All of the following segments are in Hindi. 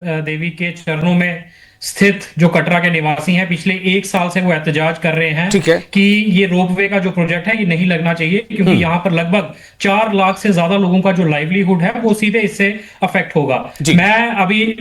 देवी के चरणों में स्थित जो कटरा के निवासी हैं, पिछले 1 साल से वो एहतजाज कर रहे हैं ठीक है। कि ये रोपवे का जो प्रोजेक्ट है ये नहीं लगना चाहिए, क्योंकि हम्म। यहाँ पर लगभग 4 लाख से ज्यादा लोगों का जो लाइवलीहुड है वो सीधे इससे अफेक्ट होगा। जी। मैं अभी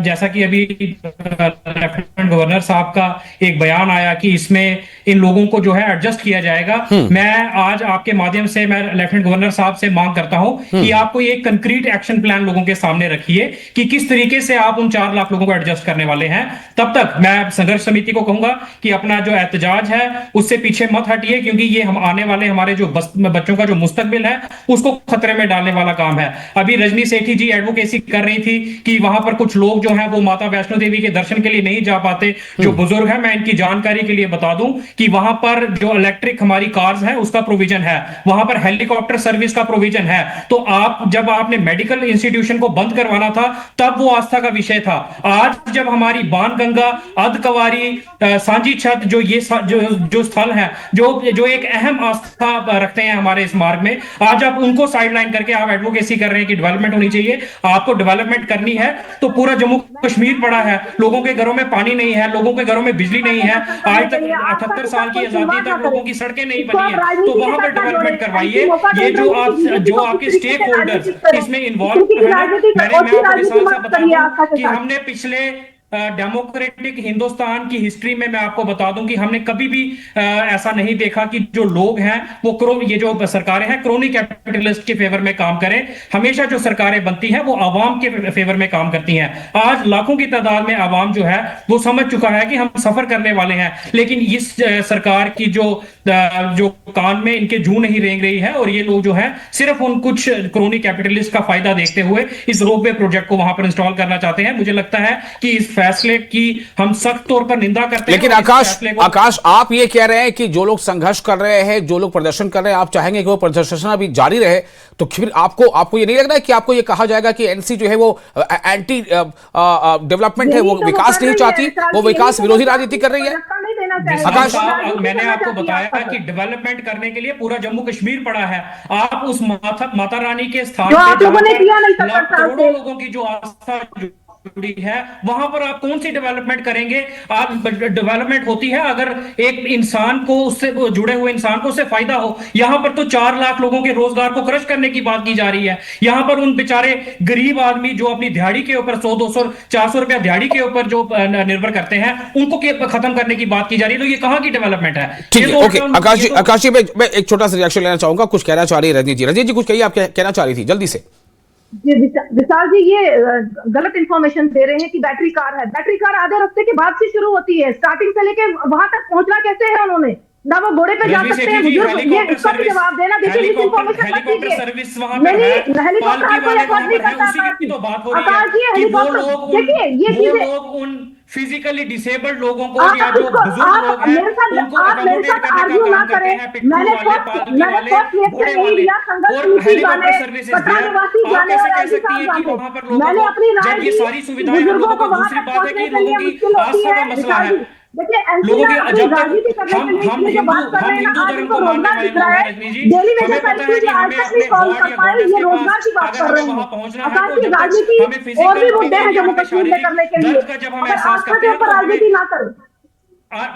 जैसा कि अभी लेफ्टिनेंट गवर्नर साहब का एक बयान आया कि इसमें इन लोगों को जो है एडजस्ट किया जाएगा, मैं आज आपके माध्यम से मैं लेफ्टिनेंट गवर्नर साहब से मांग करता हूं कि आप कोई एक कंक्रीट एक्शन प्लान लोगों के सामने रखिए कि किस तरीके से आप उन 4 लाख लोगों को एडजस्ट करने वाले हैं। तब तक मैं संघर्ष समिति को कहूंगा कि अपना जो एहतजाज है उससे पीछे मत हटिए, क्योंकि ये हम आने वाले हमारे जो बच्चों का जो मुस्तकबिल है उसको खतरे में डालने वाला काम है। अभी रजनी सेठी जी एडवोकेसी कर रही थी कि वहां पर कुछ लोग जो हैं वो माता वैष्णो देवी के दर्शन के लिए नहीं जा पाते, जो बुजुर्ग है। मैं इनकी जानकारी के लिए बता दूं कि वहां पर जो इलेक्ट्रिक हमारी कार्स है उसका प्रोविजन है, वहां पर हेलीकॉप्टर सर्विस का प्रोविजन है। तो आप जब आपने मेडिकल इंस्टीट्यूशन को बंद करवाना था तब वो आस्था का विषय था। आज जब हमारी बाणगंगा, अर्धकवारी, सांची छत जो ये जो स्थल है जो एक अहम आस्था रखते हैं हमारे इस मार्ग में, आज आप उनको साइडलाइन करके आप एडवोकेसी कर रहे हैं कि डेवलपमेंट होनी चाहिए। आपको डेवलपमेंट करनी है तो पूरा जम्मू कश्मीर पड़ा है, लोगों के घरों में पानी नहीं है, लोगों के घरों में बिजली नहीं है, आज तक 78 साल की आजादी तक लोगों की सड़कें नहीं बनी है, तो वहां पर डेवलपमेंट करवाइए। ये जो आपके स्टेक होल्डर्स इसमें इन्वॉल्व है, मैं आपको मिसाल से बता दूं कि हमने पिछले डेमोक्रेटिक हिंदुस्तान की हिस्ट्री में मैं आपको बता दूं कि हमने कभी भी ऐसा नहीं देखा कि जो लोग हैं वो ये जो सरकारें हैं क्रोनी कैपिटलिस्ट के फेवर में काम करें। हमेशा जो सरकारें बनती हैं वो आवाम के फेवर में काम करती हैं। आज लाखों की तादाद में आवाम जो है वो समझ चुका है कि हम सफर करने वाले हैं, लेकिन इस सरकार की जो कान में इनके जू नहीं रेंग रही है, और ये लोग जो है सिर्फ उन कुछ क्रोनी कैपिटलिस्ट का फायदा देखते हुए इस रोपवे प्रोजेक्ट को वहां पर इंस्टॉल करना चाहते हैं। मुझे लगता है कि इस फैसले की हम सख्त तौर पर निंदा करते हैं। लेकिन आकाश आप ये कह रहे हैं कि जो लोग संघर्ष कर रहे हैं, जो लोग प्रदर्शन कर रहे हैं, आप चाहेंगे कि वो प्रदर्शन अभी जारी रहे, तो फिर आपको ये नहीं लग रहा है कि आपको ये कहा जाएगा कि एनसी जो है वो एंटी डेवलपमेंट है, वो विकास नहीं चाहती, वो विकास विरोधी राजनीति कर रही है? आकाश, मैंने आपको बताया कि डेवलपमेंट करने के लिए पूरा जम्मू कश्मीर पड़ा है। आप उस माता रानी के स्थान पे करोड़ों लोगों की जो आस्था जुड़ी है वहां पर आप कौन सी डेवलपमेंट करेंगे? आप डेवलपमेंट होती है अगर एक इंसान को, उससे जुड़े हुए इंसान को उससे फायदा हो। यहां पर तो 4 लाख लोगों के रोजगार को क्रश करने की बात की जा रही है। यहां पर उन बेचारे गरीब आदमी जो अपनी दिहाड़ी के ऊपर 100, 200, 400 रुपया दिहाड़ी के ऊपर जो निर्भर करते हैं उनको खत्म करने की बात की जा रही है। तो ये कहां की डेवलपमेंट है? ठीक है, ओके आकाश जी, मैं एक छोटा सा रिएक्शन लेना चाहूंगा। कुछ कहना चाह रही है रजनी जी। रजनी जी कुछ कहिए, आप कहना चाह रही थी जल्दी से। जी विशाल जी, ये गलत इंफॉर्मेशन दे रहे हैं कि बैटरी कार है। बैटरी कार आधे रास्ते के बाद से शुरू होती है, स्टार्टिंग से लेके वहां तक पहुंचना कैसे है उन्होंने? ना वो घोड़े पे जा सकते हैं बुजुर्ग, ये इसका भी जवाब देना। देखिए मिस इन्फॉर्मेशन मत कीजिए। हेलीकॉप्टर आपको अफोर्ड नहीं करता आकाश जी। हेलीकॉप्टर देखिए ये चीजें फिजिकली डिसेबल्ड लोगों को या जो बुजुर्ग लोग हैं उनको अकोमोडेट करने का काम करते हैं। मैंने अपनी राय दी, सारी सुविधाएं बुजुर्गों को वहां तक पहुंचने के लिए मुश्किल होती है। देखिए लोगों की जब तक हम हिंदू धर्म को मानने वाले लोग हैं रजनी जी, हमें पता है कि हमें अपने गॉड या गॉडेस के पास अगर हमें वहां पहुंचना है तो जब तक हमें फिजिकल दर्द का जब हम एहसास करते हैं तो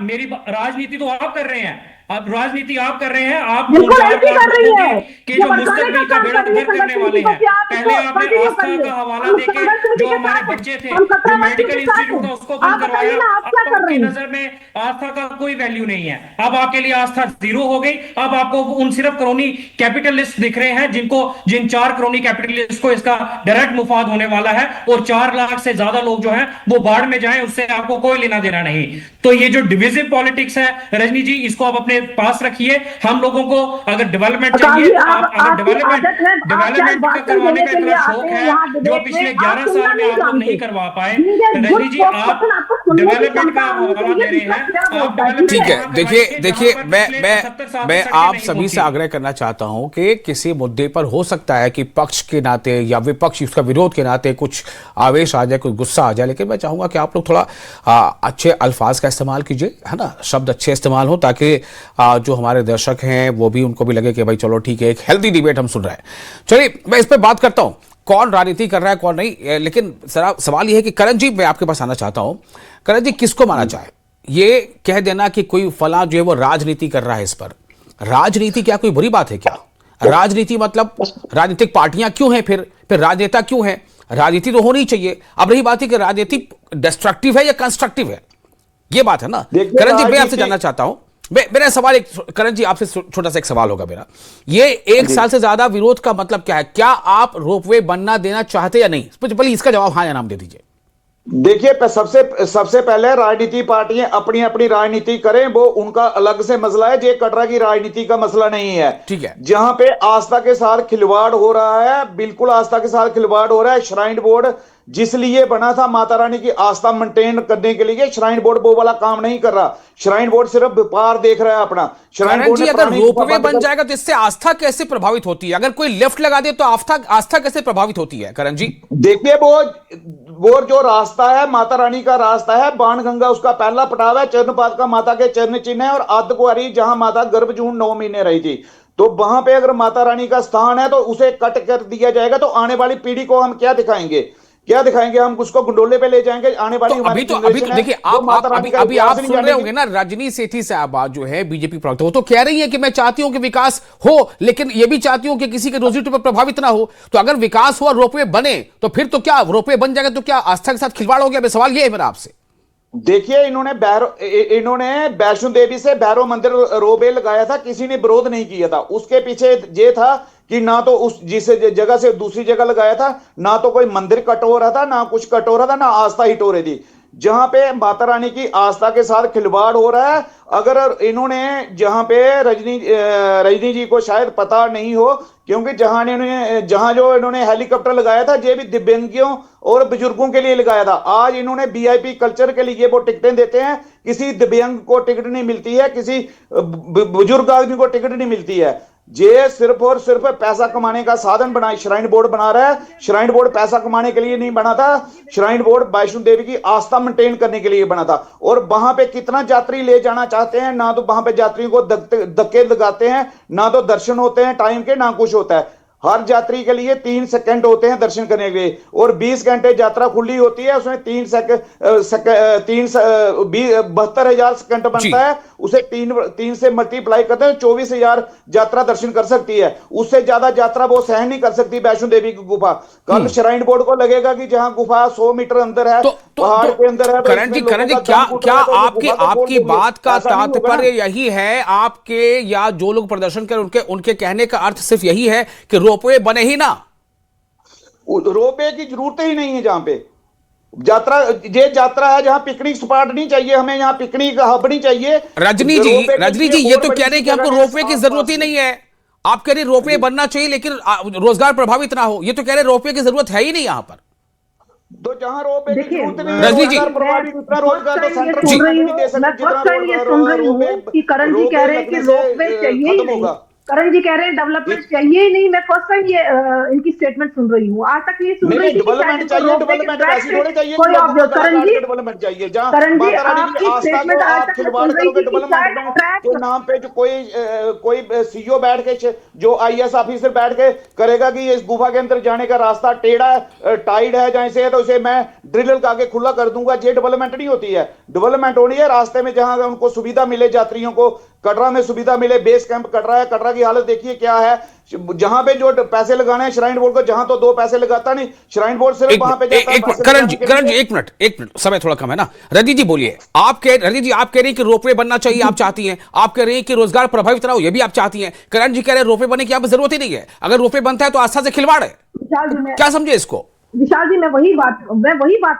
मेरी राजनीति तो आप कर रहे हैं, आप राजनीति आप कर रहे हैं। आप कि जो मुस्तकबिल का बेड़ा गर्क करने वाले हैं। पहले आपने आस्था का हवाला देके जो हमारे बच्चे थे जो मेडिकल इंस्टीट्यूट था उसको बंद करवाया। अब आपकी नजर में आस्था का कोई वैल्यू नहीं है, अब आपके लिए आस्था जीरो हो गई। अब आपको उन सिर्फ क्रोनी कैपिटलिस्ट दिख रहे हैं जिन 4 क्रोनी कैपिटलिस्ट को इसका डायरेक्ट मुफाद होने वाला है, और 4 लाख से ज्यादा लोग जो है वो बाढ़ में जाए, उससे आपको कोई लेना देना नहीं। तो ये जो डिविजिव पॉलिटिक्स है रजनी जी, इसको आप अपने पास रखिए। हम लोगों को अगर डेवलपमेंट चाहिए, अगर डेवलपमेंट का करवाने का इतना शौक है जो पिछले 11 साल में आप लोग नहीं करवा पाए, रजनी जी आप डेवलपमेंट का हवाला दे रहे हैं। ठीक है, देखिए मैं आप सभी से आग्रह करना चाहता हूं कि किसी मुद्दे पर हो सकता है कि पक्ष के नाते या विपक्ष उसका विरोध के नाते कुछ आवेश आ जाए, कुछ गुस्सा आ जाए, लेकिन मैं चाहूंगा कि आप लोग थोड़ा अच्छे अल्फाज का इस्तेमाल कीजिए, है ना, शब्द अच्छे इस्तेमाल हो, ताकि जो हमारे दर्शक हैं वो भी, उनको भी लगे कि भाई चलो ठीक है, एक हेल्दी डिबेट हम सुन रहे हैं। चलिए मैं इस पर बात करता हूं। कौन राजनीति कर रहा है कौन नहीं, लेकिन सवाल यह है कि करण जी, मैं आपके पास आना चाहता हूं। करण जी, किसको माना जाए? ये कह देना कि कोई फला जो है वो राजनीति कर रहा है, इस पर राजनीति क्या कोई बुरी बात है क्या? राजनीति मतलब राजनीतिक पार्टियां क्यों हैं, फिर राजनेता क्यों हैं? राजनीति तो होनी चाहिए। अब रही बात है कि राजनीति डिस्ट्रक्टिव है या कंस्ट्रक्टिव है, ये बात है ना। करण जी, मैं आपसे जानना चाहता हूं, मेरा सवाल एक, करण जी आपसे छोटा सा एक सवाल होगा मेरा, ये 1 साल से ज्यादा विरोध का मतलब क्या है? क्या आप रोपवे बनना देना चाहते या नहीं? पहले इसका जवाब हाँ या नाम दे दीजिए। देखिए, सबसे पहले राजनीति पार्टियां अपनी अपनी राजनीति करें, वो उनका अलग से मसला है। ये कटरा की राजनीति का मसला नहीं है। ठीक है, जहां पे आस्था के साथ खिलवाड़ हो रहा है, बिल्कुल आस्था के साथ खिलवाड़ हो रहा है। श्राइन बोर्ड जिस लिए बना था, माता रानी की आस्था मेंटेन करने के लिए, श्राइन बोर्ड वो वाला काम नहीं कर रहा। श्राइन बोर्ड सिर्फ व्यापार देख रहा है अपना। श्राइन बोर्ड जी, अगर रोपवे बन जाएगा तो इससे आस्था कैसे प्रभावित होती है? अगर कोई लेफ्ट लगा दे तो आस्था कैसे प्रभावित होती है? करण जी देखिए, वो जो रास्ता है, माता रानी का रास्ता है, बाणगंगा उसका पहला पटाव है, चरणपाद का माता के चरण चिन्ह है, और अर्धकुंवारी जहां माता गर्भजून 9 महीने रही थी, तो वहां पे अगर माता रानी का स्थान है तो उसे कट कर दिया जाएगा, तो आने वाली पीढ़ी को हम क्या दिखाएंगे? हम उसको गुंडोले पे ले जाएंगे आने वाली। तो अभी तो देखिए, अभी आप सुन रहे होंगे ना, रजनी सेठी साहब जो है बीजेपी प्रवक्ता, वो तो कह रही है कि मैं चाहती हूं कि विकास हो, लेकिन ये भी चाहती हूं कि किसी के रोजी पर प्रभावित ना हो। तो अगर विकास हो और रोपवे बने तो फिर तो क्या, रोपवे बन जाएगा तो क्या आस्था के साथ खिलवाड़ हो गया? सवाल ये है मेरा आपसे। देखिए, इन्होंने वैष्णो देवी से भैरव मंदिर रोपवे लगाया था, किसी ने विरोध नहीं किया था। उसके पीछे ये था कि ना तो उस जिस जगह से दूसरी जगह लगाया था, ना तो कोई मंदिर कट हो रहा था, ना कुछ कट हो रहा था, ना आस्था हिट हो रही थी। जहां पे माता रानी की आस्था के साथ खिलवाड़ हो रहा है, अगर इन्होंने जहां पे रजनी जी को शायद पता नहीं हो, क्योंकि जहां जो इन्होंने हेलीकॉप्टर लगाया था, ये भी दिव्यांगियों और बुजुर्गों के लिए लगाया था। आज इन्होंने वीआईपी कल्चर के लिए वो टिकटें देते हैं, किसी दिव्यांग को टिकट नहीं मिलती है, किसी बुजुर्ग आदमी को टिकट नहीं मिलती है। ये सिर्फ और सिर्फ पैसा कमाने का साधन बना श्राइन बोर्ड बना रहा है। श्राइन बोर्ड पैसा कमाने के लिए नहीं बना था, श्राइन बोर्ड वैष्णो देवी की आस्था मेंटेन करने के लिए बना था। और वहां पे कितना यात्री ले जाना चाहते हैं, ना तो वहां पे यात्रियों को धक्के लगाते हैं, ना तो दर्शन होते हैं टाइम के, ना कुछ होता है। हर यात्री के लिए 3 सेकंड होते हैं दर्शन करने के लिए, और 20 घंटे यात्रा खुली होती है, उसमें 72,000 सेकंड बनता है। उसे 3 से मल्टीप्लाई करते हैं, 24,000 यात्रा दर्शन कर सकती है। उससे ज्यादा यात्रा वो सहन नहीं कर सकती वैष्णो देवी की गुफा। कल श्राइन बोर्ड को लगेगा कि जहां गुफा 100 मीटर अंदर है, पहाड़ के अंदर है। करण जी, क्या आपकी बात का तात्पर्य यही है, आपके या जो लोग प्रदर्शन कर उनके कहने का अर्थ सिर्फ यही है कि रोपवे बने ही ना? रोपवे की जरूरत ही नहीं है। जहां पे यात्रा है, जहां पिकनिक स्पॉट नहीं चाहिए हमें, यहाँ पिकनिक हब नहीं चाहिए। रजनी जी, ये तो कह रहे हैं कि हमको रोपवे की जरूरत ही नहीं है। आप कह रहे रोपवे बनना चाहिए लेकिन रोजगार प्रभावित ना हो, ये तो कह रहे रोपवे की जरूरत है ही नहीं यहाँ पर। तो जहां रोपवे की जरूरत नहीं है, रजनी जी, रोजगार तो सेंटर सुन रही हूँ कि करण जी कह रहे हैं कि रोपवे चाहिए ही नहीं। करण जी कह रहे हैं डेवलपमेंट चाहिए ही नहीं। मैं फर्स्ट टाइम ये इनकी स्टेटमेंट सुन रही हूँ, आज तक ये सुन रही थी। डेवलपमेंट चाहिए, डेवलपमेंट ऐसी थोड़ी चाहिए। करण जी, डेवलपमेंट चाहिए जहां माता रानी की आस्था को आप खिलवाड़ करोगे डेवलपमेंट के नाम पे। जो कोई सीईओ बैठ के, जो आईएएस ऑफिसर बैठ के करेगा कि इस गुफा के अंदर जाने का रास्ता टेढ़ा है, टाइड है जहां से, तो उसे मैं ड्रिल लगा के खुला कर दूंगा। ये डेवलपमेंट नहीं होती है। डेवलपमेंट होनी है रास्ते में, जहां उनको सुविधा मिले, यात्रियों को कटरा में सुविधा मिले। बेस कैंप कटरा है, कटरा की हालत देखिए क्या है। जहां पे जो पैसे लगाने हैं श्राइन बोर्ड को, जहां तो 2 पैसे लगाता नहीं श्राइन बोर्ड, सिर्फ वहां पे जाता है। करण जी, एक मिनट, समय थोड़ा कम है ना। रजनी जी बोलिए, आप कह रहे हैं कि रोपवे बनना चाहिए, आप चाहती हैं। आप कह रहे हैं कि रोजगार प्रभावित ना हो, ये भी आप चाहती हैं। करण जी कह रहे हैं रोपवे बनने की आप जरूरत ही नहीं है। अगर रोपवे बनता है तो आस्था से खिलवाड़ है। क्या समझे इसको? विशाल जी, मैं वही बात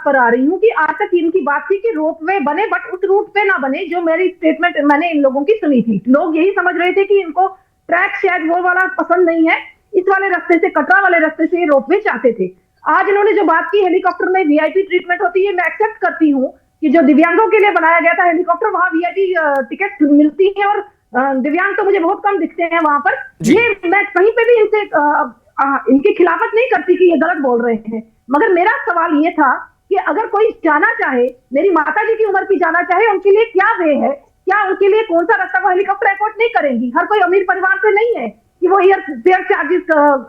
पर आ रही हूँ कि आज तक इनकी बात थी कि रोपवे बने, बट उस रूट पे ना बने। जो मेरी स्टेटमेंट मैंने इन लोगों की सुनी थी, लोग यही समझ रहे थे कि इनको ट्रैक शायद वो वाला पसंद नहीं है, इस वाले रास्ते से, कटरा वाले रास्ते से रोपवे चाहते थे। आज इन्होंने जो बात की हेलीकॉप्टर में वीआईपी ट्रीटमेंट होती है, मैं एक्सेप्ट करती हूँ कि जो दिव्यांगों के लिए बनाया गया था हेलीकॉप्टर, वहां वीआईपी टिकट मिलती है, और दिव्यांग तो मुझे बहुत कम दिखते हैं वहां पर। ये मैं कहीं पे भी इनसे इनकी खिलाफत नहीं करती कि ये गलत बोल रहे हैं, मगर मेरा सवाल ये था कि अगर कोई जाना चाहे, मेरी माता जी की उम्र की जाना चाहे, उनके लिए क्या वे है? क्या उनके लिए कौन सा रास्ता वो हेलीकॉप्टर अफोर्ड नहीं करेंगी? हर कोई अमीर परिवार से नहीं है कि वो एयर चार्जेस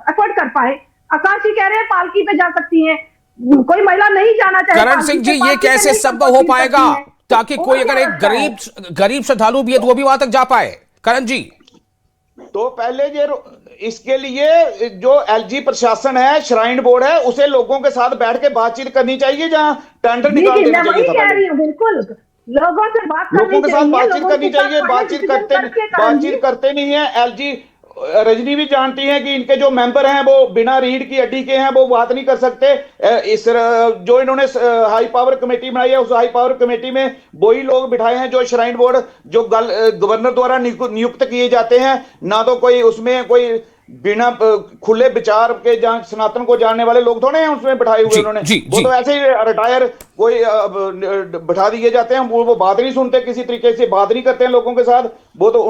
अफोर्ड कर पाए। आकाश जी कह रहे हैं पालकी पे जा सकती हैं, कोई महिला नहीं जाना चाहे करण सिंह जी, ये कैसे संभव हो पाएगा ताकि कोई अगर एक गरीब श्रद्धालु भी है तो वो भी वहां तक जा पाए? करण जी, तो पहले ये इसके लिए जो एलजी प्रशासन है, श्राइन बोर्ड है, उसे लोगों के साथ बैठ के बातचीत करनी चाहिए, जहां टेंडर निकाल देना चाहिए था। कह रही हूं, बिल्कुल लोगों से बात लोगों के साथ बातचीत करनी चाहिए, बातचीत करते नहीं है। एलजी रजनी भी जानती हैं कि इनके जो मेंबर हैं वो बिना रीढ़ की हड्डी के हैं, वो बात नहीं कर सकते। इस जो इन्होंने हाई पावर कमेटी बनाई है, उस हाई पावर कमेटी में वही लोग बिठाए हैं जो श्राइन बोर्ड जो गवर्नर द्वारा नियुक्त किए जाते हैं, ना तो कोई उसमें कोई बिना खुले विचार के सनातन को जानने वाले लोग थोड़े हैं उसमें बैठाए हुए उन्होंने। वो तो ऐसे ही रिटायर कोई बैठा दिए जाते हैं, वो बात नहीं सुनते, किसी तरीके से बात नहीं करते हैं लोगों के साथ। वो तो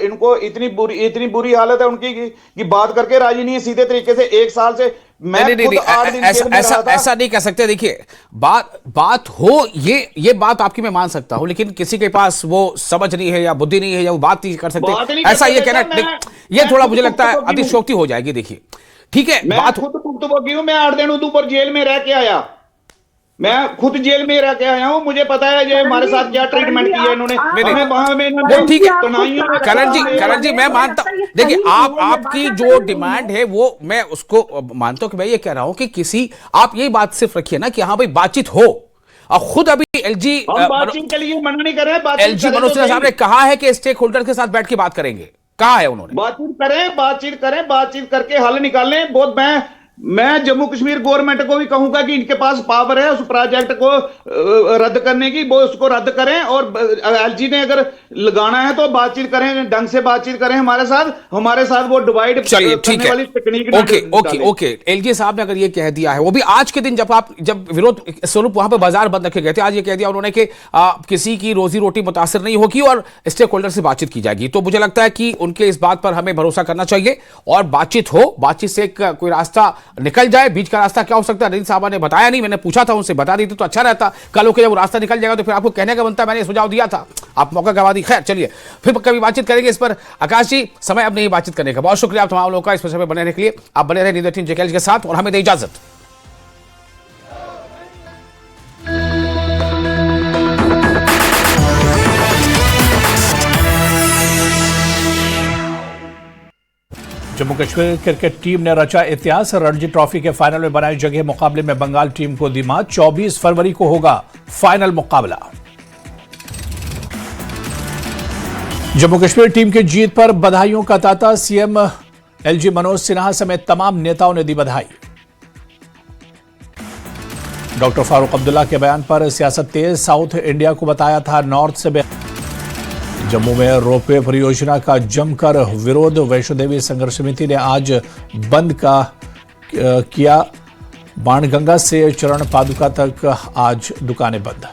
इनको इतनी बुरी हालत है उनकी कि बात करके राजी नहीं है सीधे तरीके से। 1 साल से मैं ऐसा नहीं कह सकते। देखिए, बात हो ये बात आपकी मैं मान सकता हूं, लेकिन किसी के पास वो समझ नहीं है या बुद्धि नहीं है या वो बात नहीं कर सकते, ऐसा ये कहना ये थोड़ा मुझे लगता है अतिशयोक्ति हो जाएगी। देखिए, ठीक है, बात खुद भुक्तभोगी हूं, मैं 8 दिन उधमपुर जेल में रह के आया, मैं खुद जेल में रह के आया हूं, मुझे पता है ये हमारे साथ क्या ट्रीटमेंट किया इन्होंने। वो ठीक है करण जी, मैं मानता हूं। देखिए, आपकी जो डिमांड है वो मैं उसको मानता हूं कि मैं ये कह रहा हूं कि किसी आप यही बात सिर्फ रखिए ना कि हाँ भाई बातचीत हो। और खुद अभी एलजी बातचीत के लिए मना नहीं कर रहे, एलजी मनोज सिन्हा साहब ने कहा है कि स्टेक होल्डर के साथ बैठ के बात करेंगे, कहा है उन्होंने। बातचीत करके हल निकालें। बहुत मैं जम्मू कश्मीर गवर्नमेंट को भी कहूंगा कि इनके पास पावर है उस प्रोजेक्ट को रद्द करने की, वो उसको रद्द करें। और एलजी ने अगर लगाना है तो बातचीत करें, ढंग से बातचीत करें हमारे साथ वो डिवाइड करने वाली टेक्निक। ओके, एलजी साहब ने अगर ये कह दिया है, वो भी आज के दिन जब विरोध स्वरूप वहां पर बाजार बंद रखे गए थे, आज ये कह दिया उन्होंने कि किसी की रोजी रोटी मुतासिर नहीं होगी और स्टेक होल्डर से बातचीत की जाएगी। तो मुझे लगता है कि उनके इस बात पर हमें भरोसा करना चाहिए और बातचीत हो, बातचीत से कोई रास्ता निकल जाए। बीच का रास्ता क्या हो सकता है, रजनी साहबा ने बताया नहीं, मैंने पूछा था उनसे, बता दी तो अच्छा रहता। कल होकर जब रास्ता निकल जाएगा तो फिर आपको कहने का बनता है मैंने सुझाव दिया था, आप मौका गवा दी। खैर चलिए, फिर कभी बातचीत करेंगे इस पर। आकाश जी, समय अब नहीं बातचीत करने का। बहुत शुक्रिया आप तमाम लोगों का इस विषय पर बने रहने के लिए। आप बने रहे न्यूज़ 18 जेकेएल के साथ और हमें दे इजाजत। जम्मू कश्मीर क्रिकेट टीम ने रचा इतिहास, रणजी ट्रॉफी के फाइनल में बनाई जगह, मुकाबले में बंगाल टीम को दी मात। 24 फरवरी को होगा फाइनल मुकाबला। जम्मू कश्मीर टीम की जीत पर बधाइयों का तांता, सीएम एलजी मनोज सिन्हा समेत तमाम नेताओं ने दी बधाई। डॉक्टर फारूक अब्दुल्ला के बयान पर सियासत तेज, साउथ इंडिया को बताया था नॉर्थ से। जम्मू में रोपवे परियोजना का जमकर विरोध, वैष्णो देवी संघर्ष समिति ने आज बंद का किया। बाणगंगा से चरण पादुका तक आज दुकानें बंद।